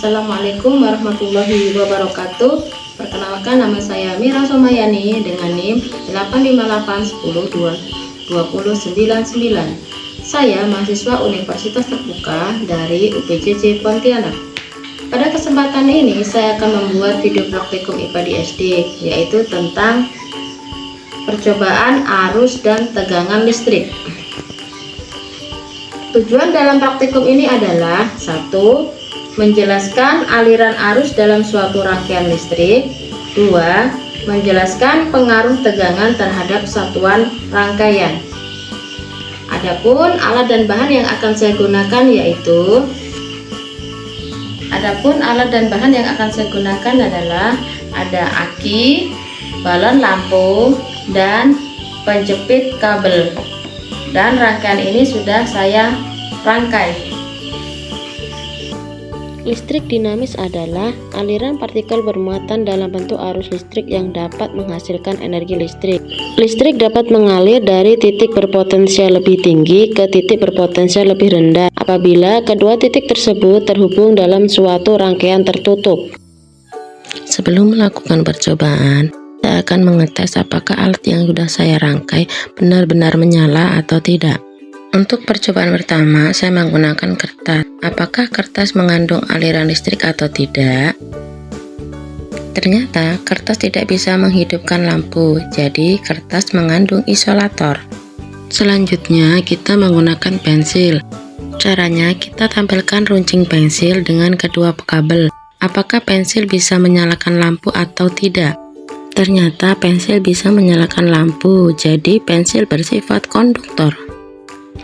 Assalamualaikum warahmatullahi wabarakatuh. Perkenalkan, nama saya Mira Somayani dengan NIM 858102299. Saya mahasiswa Universitas Terbuka dari UPJJ Pontianak. Pada kesempatan ini saya akan membuat video praktikum IPA di SD, yaitu tentang percobaan arus dan tegangan listrik. Tujuan dalam praktikum ini adalah: 1. Menjelaskan aliran arus dalam suatu rangkaian listrik. 2. Menjelaskan pengaruh tegangan terhadap satuan rangkaian. Adapun alat dan bahan yang akan saya gunakan adalah ada aki, balon lampu, dan penjepit kabel. Dan rangkaian ini sudah saya rangkai. Listrik dinamis adalah aliran partikel bermuatan dalam bentuk arus listrik yang dapat menghasilkan energi listrik. Listrik dapat mengalir dari titik berpotensial lebih tinggi ke titik berpotensial lebih rendah apabila kedua titik tersebut terhubung dalam suatu rangkaian tertutup. Sebelum melakukan percobaan, saya akan mengetes apakah alat yang sudah saya rangkai benar-benar menyala atau tidak. Untuk percobaan pertama, saya menggunakan kertas. Apakah kertas mengandung aliran listrik atau tidak? Ternyata kertas tidak bisa menghidupkan lampu, jadi kertas mengandung isolator. Selanjutnya, kita menggunakan pensil. Caranya, kita tampilkan runcing pensil dengan kedua kabel. Apakah pensil bisa menyalakan lampu atau tidak? Ternyata pensil bisa menyalakan lampu, jadi pensil bersifat konduktor.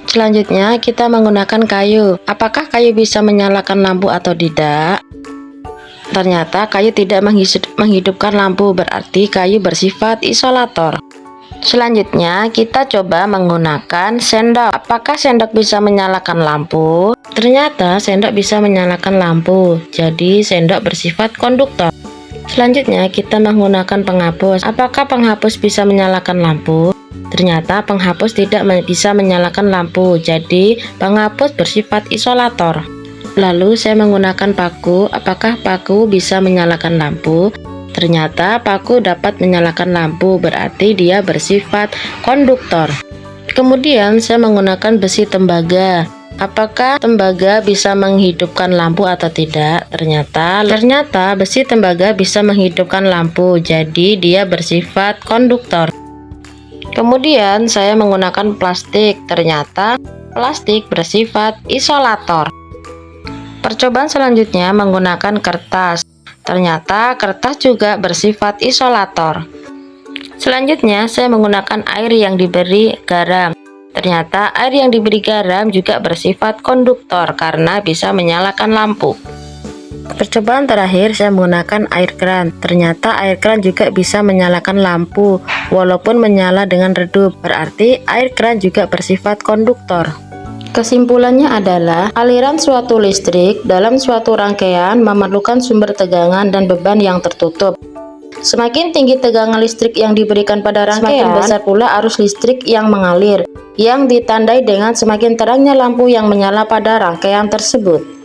Selanjutnya, kita menggunakan kayu. Apakah kayu bisa menyalakan lampu atau tidak? Ternyata kayu tidak menghidupkan lampu, berarti kayu bersifat isolator. Selanjutnya, kita coba menggunakan sendok. Apakah sendok bisa menyalakan lampu? Ternyata sendok bisa menyalakan lampu, jadi sendok bersifat konduktor. Selanjutnya, kita menggunakan penghapus. Apakah penghapus bisa menyalakan lampu? Ternyata penghapus tidak bisa menyalakan lampu, jadi penghapus bersifat isolator. Lalu saya menggunakan paku. Apakah paku bisa menyalakan lampu? Ternyata paku dapat menyalakan lampu, berarti dia bersifat konduktor. Kemudian saya menggunakan besi tembaga. Apakah tembaga bisa menghidupkan lampu atau tidak? Ternyata besi tembaga bisa menghidupkan lampu, jadi dia bersifat konduktor. Kemudian saya menggunakan plastik. Ternyata plastik bersifat isolator. Percobaan selanjutnya menggunakan kertas. Ternyata kertas juga bersifat isolator. Selanjutnya saya menggunakan air yang diberi garam. Ternyata air yang diberi garam juga bersifat konduktor karena bisa menyalakan lampu. Percobaan terakhir saya menggunakan air keran. Ternyata air keran juga bisa menyalakan lampu walaupun menyala dengan redup, berarti air keran juga bersifat konduktor. Kesimpulannya adalah aliran suatu listrik dalam suatu rangkaian memerlukan sumber tegangan dan beban yang tertutup. Semakin tinggi tegangan listrik yang diberikan pada rangkaian, semakin besar pula arus listrik yang mengalir, yang ditandai dengan semakin terangnya lampu yang menyala pada rangkaian tersebut.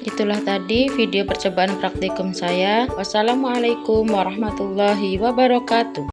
Itulah tadi video percobaan praktikum saya. Wassalamualaikum warahmatullahi wabarakatuh.